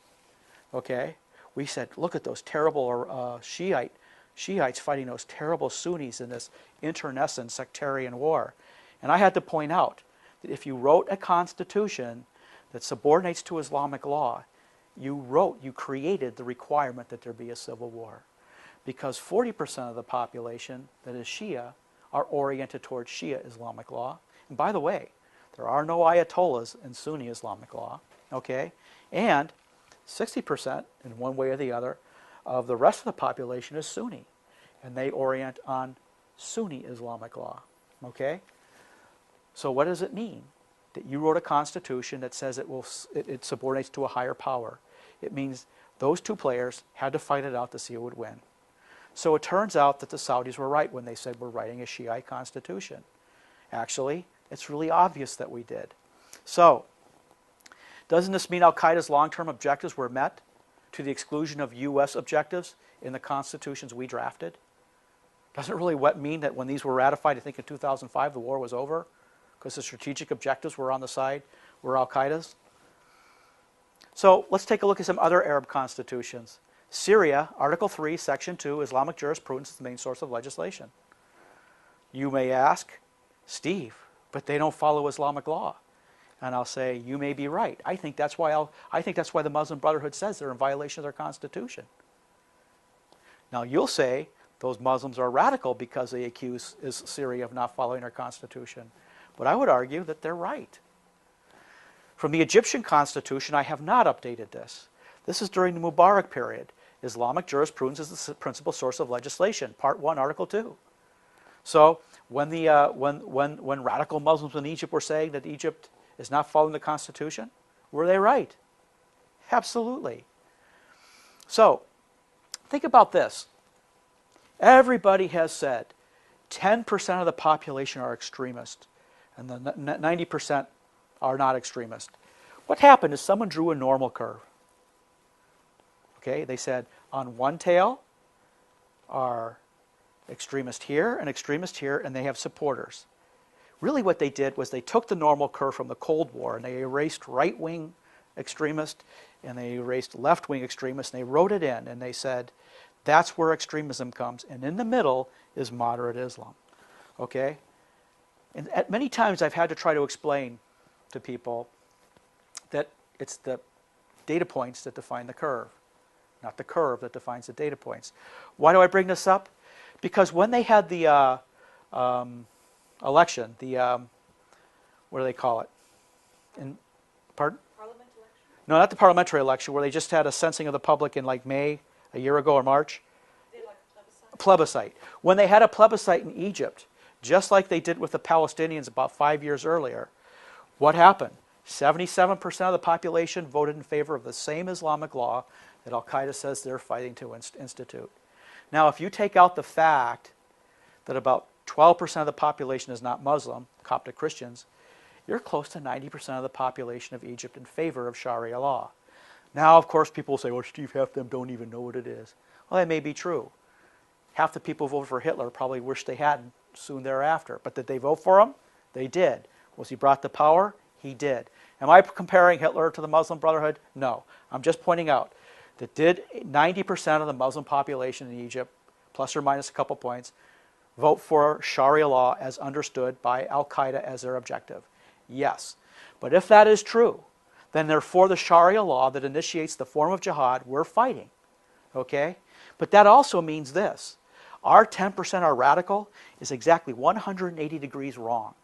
Okay? We said, look at those terrible Shiites fighting those terrible Sunnis in this internecine sectarian war. And I had to point out that if you wrote a constitution that subordinates to Islamic law, you created the requirement that there be a civil war. Because 40% of the population that is Shia are oriented towards Shia Islamic law. And by the way, there are no ayatollahs in Sunni Islamic law. Okay? And 60%, in one way or the other, of the rest of the population is Sunni. And they orient on Sunni Islamic law. Okay? So what does it mean? That you wrote a constitution that says it subordinates to a higher power. It means those two players had to fight it out to see who would win. So it turns out that the Saudis were right when they said we're writing a Shiite constitution. Actually, it's really obvious that we did. So, doesn't this mean Al-Qaeda's long-term objectives were met to the exclusion of U.S. objectives in the constitutions we drafted? Doesn't it really mean that when these were ratified, I think in 2005, the war was over? Because the strategic objectives were on the side, were Al-Qaeda's. So let's take a look at some other Arab constitutions. Syria, Article 3, Section 2, Islamic jurisprudence is the main source of legislation. You may ask, Steve, but they don't follow Islamic law. And I'll say, you may be right. I think that's why the Muslim Brotherhood says they're in violation of their constitution. Now you'll say those Muslims are radical because they accuse Syria of not following their constitution. But I would argue that they're right. From the Egyptian constitution, I have not updated this. This is during the Mubarak period. Islamic jurisprudence is the principal source of legislation, Part 1, Article 2. So when radical Muslims in Egypt were saying that Egypt is not following the Constitution, were they right? Absolutely. So think about this. Everybody has said 10% of the population are extremist, and the 90% are not extremist. What happened is someone drew a normal curve. Okay, they said on one tail are extremist here and extremist here, and they have supporters. Really what they did was they took the normal curve from the Cold War and they erased right-wing extremists and they erased left-wing extremists and they wrote it in and they said, that's where extremism comes. And in the middle is moderate Islam. Okay? And at many times I've had to try to explain to people that it's the data points that define the curve, not the curve that defines the data points. Why do I bring this up? Because when they had the election, what do they call it? Pardon? Parliament election? No, not the parliamentary election, where they just had a sensing of the public in like May, a year ago, or March. They like a plebiscite? A plebiscite. When they had a plebiscite in Egypt, just like they did with the Palestinians about 5 years earlier, what happened? 77% of the population voted in favor of the same Islamic law that Al-Qaeda says they're fighting to institute. Now, if you take out the fact that about 12% of the population is not Muslim, Coptic Christians, you're close to 90% of the population of Egypt in favor of Sharia law. Now, of course, people will say, well, Steve, half of them don't even know what it is. Well, that may be true. Half the people who voted for Hitler probably wish they hadn't soon thereafter. But did they vote for him? They did. Was he brought to power? He did. Am I comparing Hitler to the Muslim Brotherhood? No. I'm just pointing out that did 90% of the Muslim population in Egypt, plus or minus a couple points, vote for Sharia law as understood by Al-Qaeda as their objective? Yes. But if that is true, then they're for the Sharia law that initiates the form of jihad we're fighting. Okay? But that also means this. Our 10% are radical is exactly 180 degrees wrong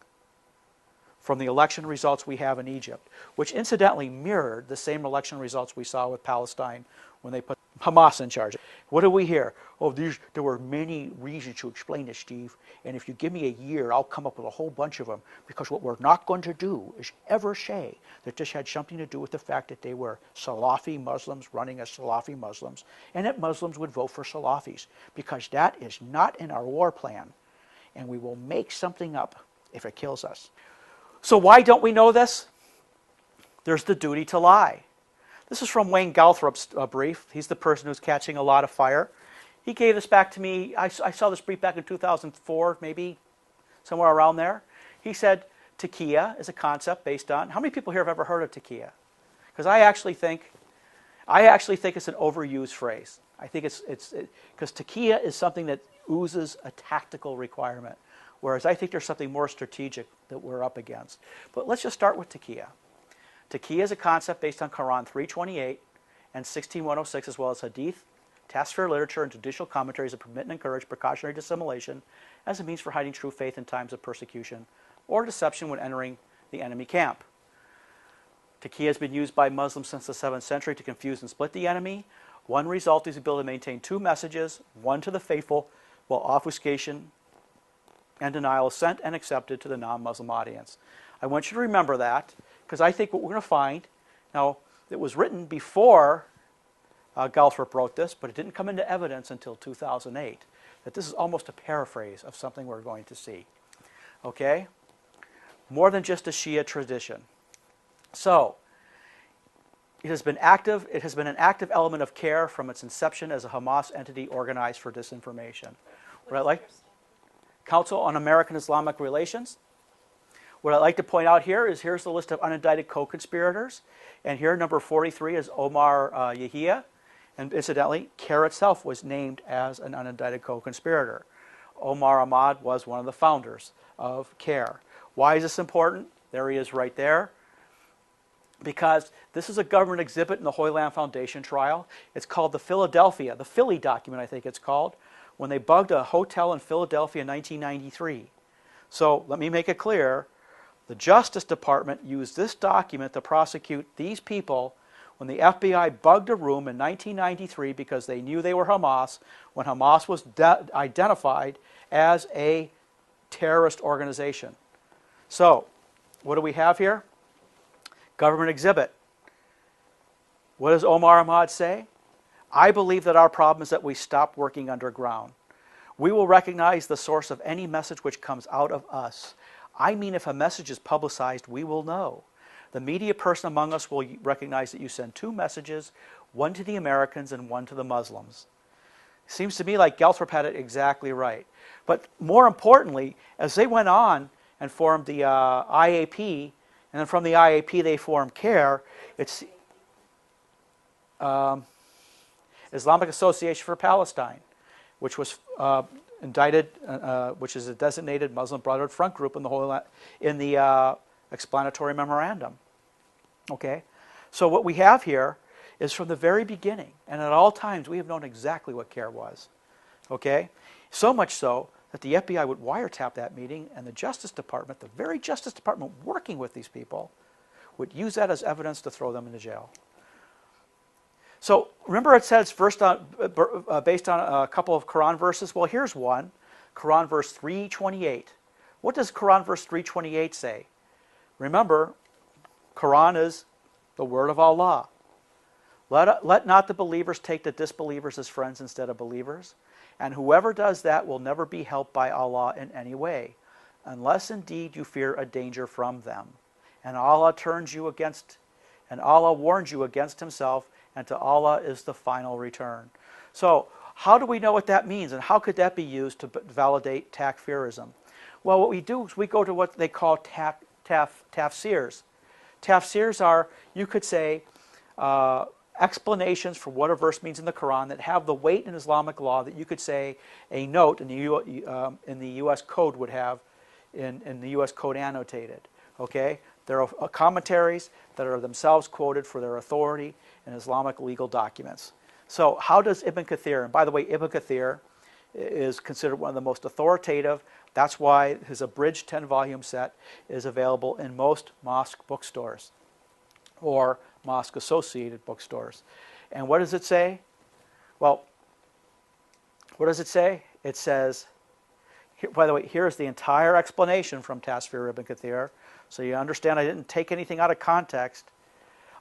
from the election results we have in Egypt, which incidentally mirrored the same election results we saw with Palestine when they put Hamas in charge. What do we hear? Oh, there were many reasons to explain this, Steve, and if you give me a year, I'll come up with a whole bunch of them, because what we're not going to do is ever say that this had something to do with the fact that they were Salafi Muslims running as Salafi Muslims, and that Muslims would vote for Salafis, because that is not in our war plan, and we will make something up if it kills us. So why don't we know this? There's the duty to lie. This is from Wayne Galthrop's brief. He's the person who's catching a lot of fire. He gave this back to me. I saw this brief back in 2004, maybe somewhere around there. He said taqiyya is a concept based on, how many people here have ever heard of taqiyya? Because I actually think it's an overused phrase. I think it's because taqiyya is something that oozes a tactical requirement, whereas I think there's something more strategic that we're up against. But let's just start with taqiyya. Taqiyya is a concept based on Quran 328 and 16106, as well as Hadith, Tafsir literature, and judicial commentaries that permit and encourage precautionary dissimulation as a means for hiding true faith in times of persecution or deception when entering the enemy camp. Taqiyya has been used by Muslims since the 7th century to confuse and split the enemy. One result is the ability to maintain two messages, one to the faithful, while obfuscation and denial is sent and accepted to the non-Muslim audience. I want you to remember that, because I think what we're going to find, now, it was written before Galthrop wrote this, but it didn't come into evidence until 2008, that this is almost a paraphrase of something we're going to see. Okay? More than just a Shia tradition. So, it has been an active element of CARE from its inception as a Hamas entity organized for disinformation. What I like? Council on American Islamic Relations. What I'd like to point out here is here's the list of unindicted co-conspirators. And here, number 43 is Omar Yahya. And incidentally, CARE itself was named as an unindicted co-conspirator. Omar Ahmad was one of the founders of CARE. Why is this important? There he is right there. Because this is a government exhibit in the Hoyland Foundation trial. It's called the Philly document, I think it's called, when they bugged a hotel in Philadelphia in 1993. So let me make it clear. The Justice Department used this document to prosecute these people when the FBI bugged a room in 1993 because they knew they were Hamas, when Hamas was identified as a terrorist organization. So, what do we have here? Government exhibit. What does Omar Ahmad say? I believe that our problem is that we stop working underground. We will recognize the source of any message which comes out of us. I mean, if a message is publicized, we will know. The media person among us will recognize that you send two messages, one to the Americans and one to the Muslims. Seems to me like Galthrop had it exactly right. But more importantly, as they went on and formed the IAP, and then from the IAP they formed CARE. It's Islamic Association for Palestine, which was indicted, which is a designated Muslim Brotherhood front group in the explanatory memorandum. Okay, so what we have here is from the very beginning, and at all times we have known exactly what CARE was. Okay, so much so that the FBI would wiretap that meeting, and the Justice Department, the very Justice Department working with these people, would use that as evidence to throw them into jail. So remember it says based on a couple of Quran verses? Well, here's one, Quran verse 328. What does Quran verse 328 say? Remember, Quran is the word of Allah. Let not the believers take the disbelievers as friends instead of believers, and whoever does that will never be helped by Allah in any way, unless indeed you fear a danger from them. And Allah warns you against himself, and to Allah is the final return. So, how do we know what that means, and how could that be used to validate takfirism? Well, what we do is we go to what they call tafsirs. Tafsirs are, you could say, explanations for what a verse means in the Quran that have the weight in Islamic law that you could say a note in the U.S. Code would have in the U.S. Code annotated. Okay? There are commentaries that are themselves quoted for their authority in Islamic legal documents. So how does Ibn Kathir, and by the way, Ibn Kathir is considered one of the most authoritative. That's why his abridged 10-volume set is available in most mosque bookstores or mosque-associated bookstores. And what does it say? Well, what does it say? It says, by the way, here's the entire explanation from Tafsir Ibn Kathir, so you understand I didn't take anything out of context.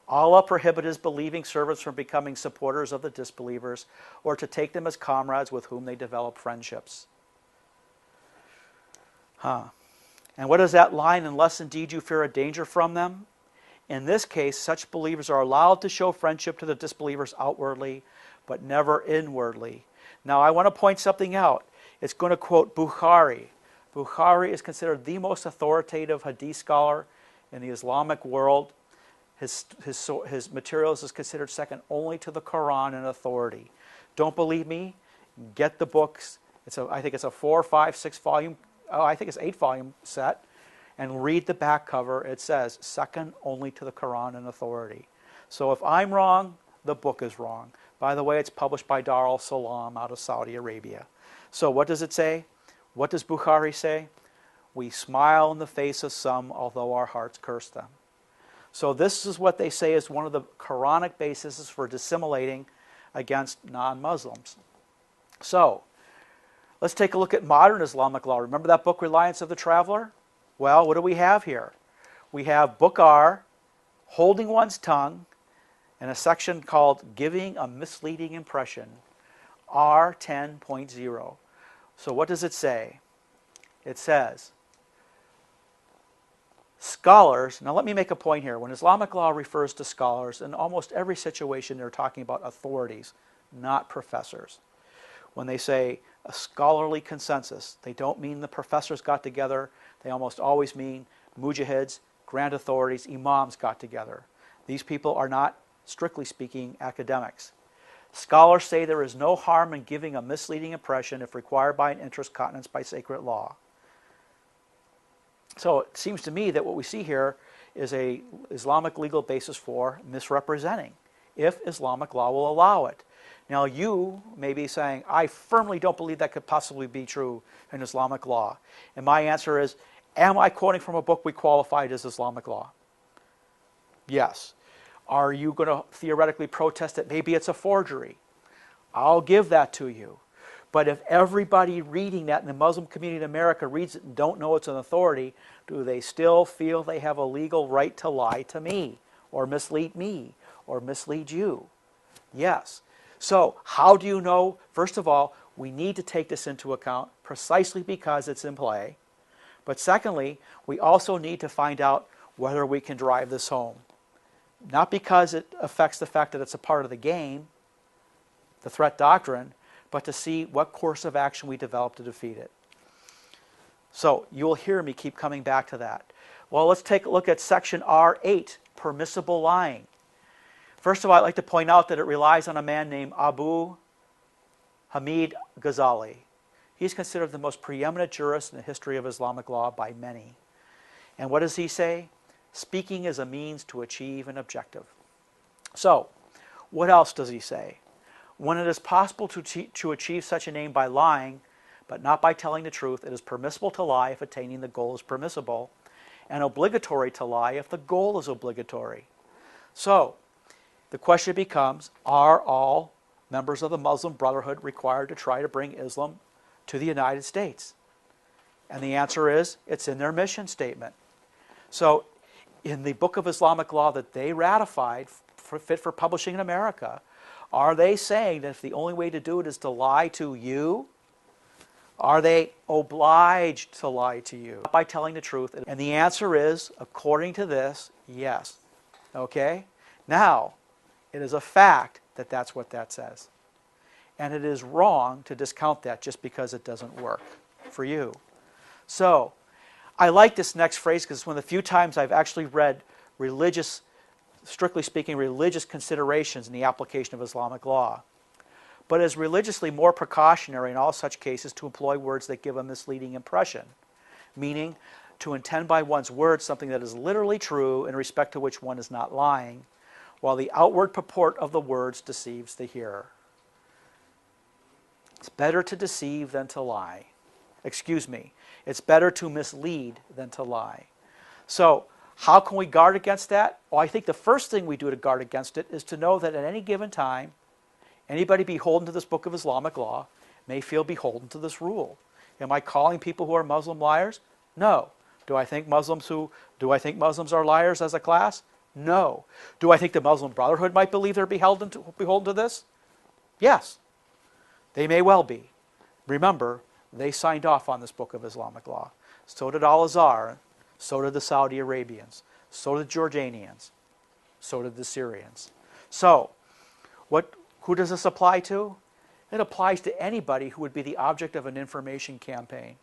Allah prohibited his believing servants from becoming supporters of the disbelievers or to take them as comrades with whom they develop friendships. And what is that line? Unless indeed you fear a danger from them? In this case, such believers are allowed to show friendship to the disbelievers outwardly, but never inwardly. Now, I want to point something out. It's going to quote Bukhari. Bukhari is considered the most authoritative hadith scholar in the Islamic world. His materials is considered second only to the Quran in authority. Don't believe me? Get the books. I think it's a 4, 5, 6 volume. I think it's 8-volume set. And read the back cover. It says second only to the Quran in authority. So if I'm wrong, the book is wrong. By the way, it's published by Dar al-Salam out of Saudi Arabia. So what does it say? What does Bukhari say? We smile in the face of some, although our hearts curse them. So this is what they say is one of the Quranic bases for dissimilating against non-Muslims. So let's take a look at modern Islamic law. Remember that book, Reliance of the Traveler? Well, what do we have here? We have Book R, Holding One's Tongue, and a section called Giving a Misleading Impression, R10.0. So what does it say? It says, scholars, now let me make a point here. When Islamic law refers to scholars, in almost every situation they're talking about authorities, not professors. When they say a scholarly consensus, they don't mean the professors got together. They almost always mean mujahids, grand authorities, imams got together. These people are not, strictly speaking, academics. Scholars say there is no harm in giving a misleading impression if required by an interest countenanced by sacred law. So it seems to me that what we see here is a Islamic legal basis for misrepresenting, if Islamic law will allow it. Now you may be saying, I firmly don't believe that could possibly be true in Islamic law. And my answer is, am I quoting from a book we qualified as Islamic law? Yes. Are you going to theoretically protest that maybe it's a forgery? I'll give that to you. But if everybody reading that in the Muslim community in America reads it and don't know it's an authority, do they still feel they have a legal right to lie to me or mislead you? Yes. So how do you know? First of all, we need to take this into account precisely because it's in play. But secondly, we also need to find out whether we can drive this home. Not because it affects the fact that it's a part of the game, the threat doctrine, but to see what course of action we develop to defeat it. So you'll hear me keep coming back to that. Well, let's take a look at section R8, permissible lying. First of all, I'd like to point out that it relies on a man named Abu Hamid Ghazali. He's considered the most preeminent jurist in the history of Islamic law by many. And what does he say? Speaking is a means to achieve an objective. So, what else does he say? When it is possible to achieve such an aim by lying, but not by telling the truth, it is permissible to lie if attaining the goal is permissible, and obligatory to lie if the goal is obligatory. So, the question becomes, are all members of the Muslim Brotherhood required to try to bring Islam to the United States? And the answer is, it's in their mission statement. So, in the book of Islamic law that they ratified, fit for publishing in America, are they saying that if the only way to do it is to lie to you? Are they obliged to lie to you by telling the truth? And the answer is, according to this, yes. Okay? Now, it is a fact that that's what that says. And it is wrong to discount that just because it doesn't work for you. So, I like this next phrase because it's one of the few times I've actually read religious, strictly speaking, religious considerations in the application of Islamic law. But it is religiously more precautionary in all such cases to employ words that give a misleading impression, meaning to intend by one's words something that is literally true in respect to which one is not lying, while the outward purport of the words deceives the hearer. It's better to deceive than to lie. Excuse me. It's better to mislead than to lie. So, how can we guard against that? Well, I think the first thing we do to guard against it is to know that at any given time, anybody beholden to this book of Islamic law may feel beholden to this rule. Am I calling people who are Muslim liars? No. Do I think Muslims are liars as a class? No. Do I think the Muslim Brotherhood might believe they're beholden to this? Yes. They may well be. Remember, they signed off on this book of Islamic law. So did Al-Azhar. So did the Saudi Arabians. So did the Jordanians. So did the Syrians. So, who does this apply to? It applies to anybody who would be the object of an information campaign.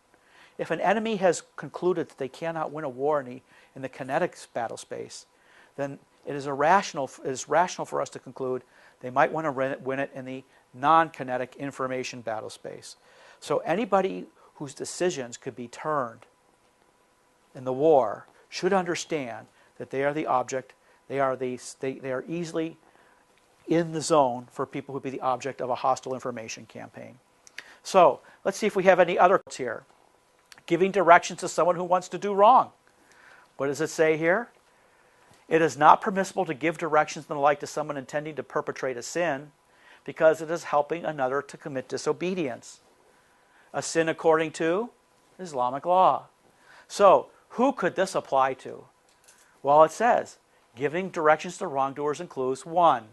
If an enemy has concluded that they cannot win a war in the kinetic battle space, then it is rational for us to conclude they might want to win it in the non-kinetic information battle space. So anybody whose decisions could be turned in the war should understand that they are the object, they are easily in the zone for people who would be the object of a hostile information campaign. So, let's see if we have any other quotes here. Giving directions to someone who wants to do wrong. What does it say here? It is not permissible to give directions and the like to someone intending to perpetrate a sin because it is helping another to commit disobedience. A sin according to Islamic law. So, who could this apply to? Well, it says, giving directions to wrongdoers includes one,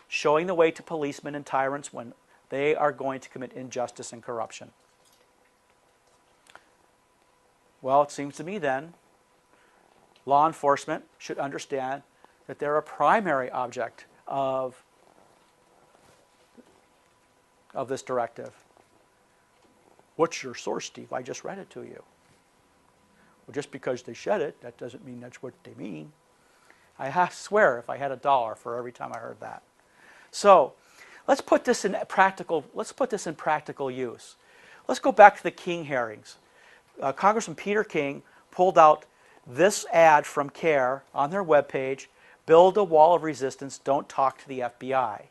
showing the way to policemen and tyrants when they are going to commit injustice and corruption. Well, it seems to me then, law enforcement should understand that they're a primary object of this directive. What's your source, Steve? I just read it to you. Well, just because they said it, that doesn't mean that's what they mean. I swear if I had $1 for every time I heard that. So, let's put this in practical use. Let's go back to the King hearings. Congressman Peter King pulled out this ad from CARE on their webpage, build a wall of resistance, don't talk to the FBI.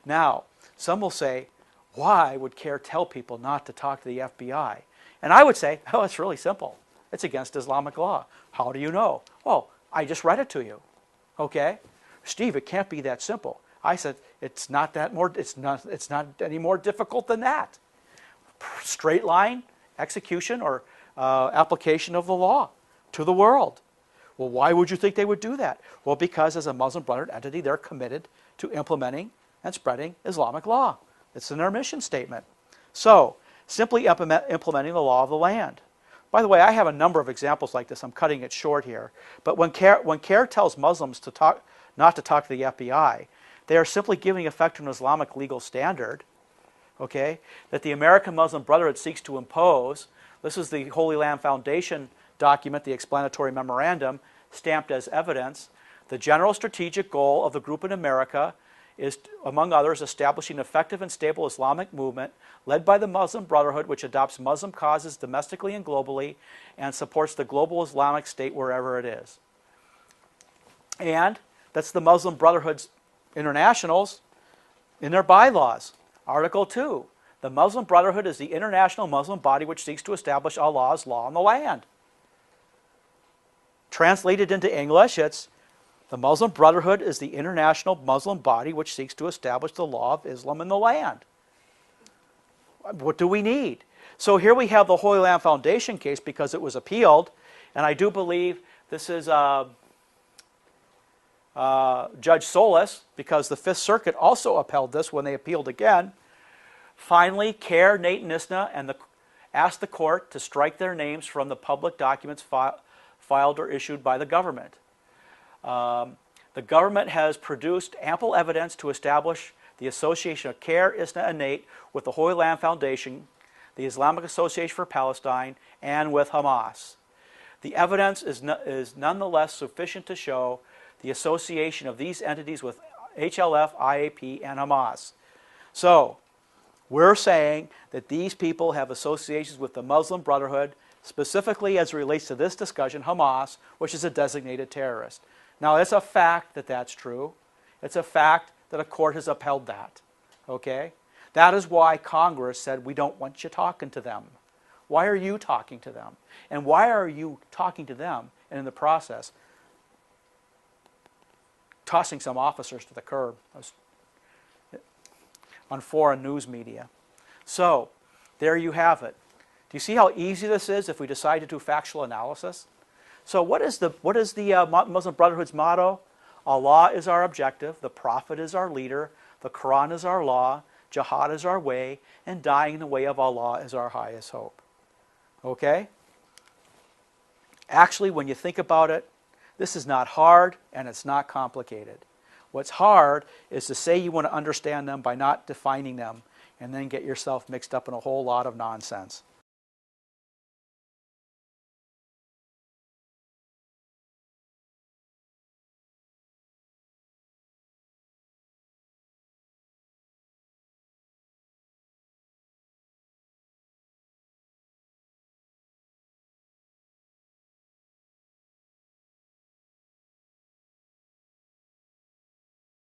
Now, some will say, why would CARE tell people not to talk to the FBI? And I would say, oh, it's really simple. It's against Islamic law. How do you know? Well, I just read it to you. Okay? Steve, it can't be that simple. I said, it's not any more difficult than that. Straight line execution or application of the law to the world. Well, why would you think they would do that? Well, because as a Muslim Brotherhood entity, they're committed to implementing and spreading Islamic law. It's in their mission statement. So, simply implementing the law of the land. By the way, I have a number of examples like this. I'm cutting it short here. But when CARE tells Muslims not to talk to the FBI, they are simply giving effect to an Islamic legal standard, okay, that the American Muslim Brotherhood seeks to impose This is the Holy Land Foundation document, the explanatory memorandum, stamped as evidence. The general strategic goal of the group in America is, among others, establishing an effective and stable Islamic movement led by the Muslim Brotherhood, which adopts Muslim causes domestically and globally and supports the global Islamic State wherever it is. And that's the Muslim Brotherhood's internationals in their bylaws. Article 2. The Muslim Brotherhood is the international Muslim body which seeks to establish Allah's law in the land. Translated into English, it's the Muslim Brotherhood is the international Muslim body which seeks to establish the law of Islam in the land. What do we need? So here we have the Holy Land Foundation case because it was appealed, and I do believe this is Judge Solis, because the Fifth Circuit also upheld this when they appealed again. Finally, CARE, Nate and ISNA asked the court to strike their names from the public documents filed or issued by the government. The government has produced ample evidence to establish the association of CARE, ISNA, and Nate with the Holy Land Foundation, the Islamic Association for Palestine, and with Hamas. The evidence is nonetheless sufficient to show the association of these entities with HLF, IAP, and Hamas. So, we're saying that these people have associations with the Muslim Brotherhood, specifically as it relates to this discussion, Hamas, which is a designated terrorist. Now, it's a fact that that's true. It's a fact that a court has upheld that. Okay? That is why Congress said, we don't want you talking to them. Why are you talking to them? And why are you talking to them and in the process tossing some officers to the curb on foreign news media? So, there you have it. Do you see how easy this is if we decide to do factual analysis? So what is the Muslim Brotherhood's motto? Allah is our objective, the Prophet is our leader, the Quran is our law, jihad is our way, and dying in the way of Allah is our highest hope. Okay? Actually, when you think about it, this is not hard and it's not complicated. What's hard is to say you want to understand them by not defining them and then get yourself mixed up in a whole lot of nonsense.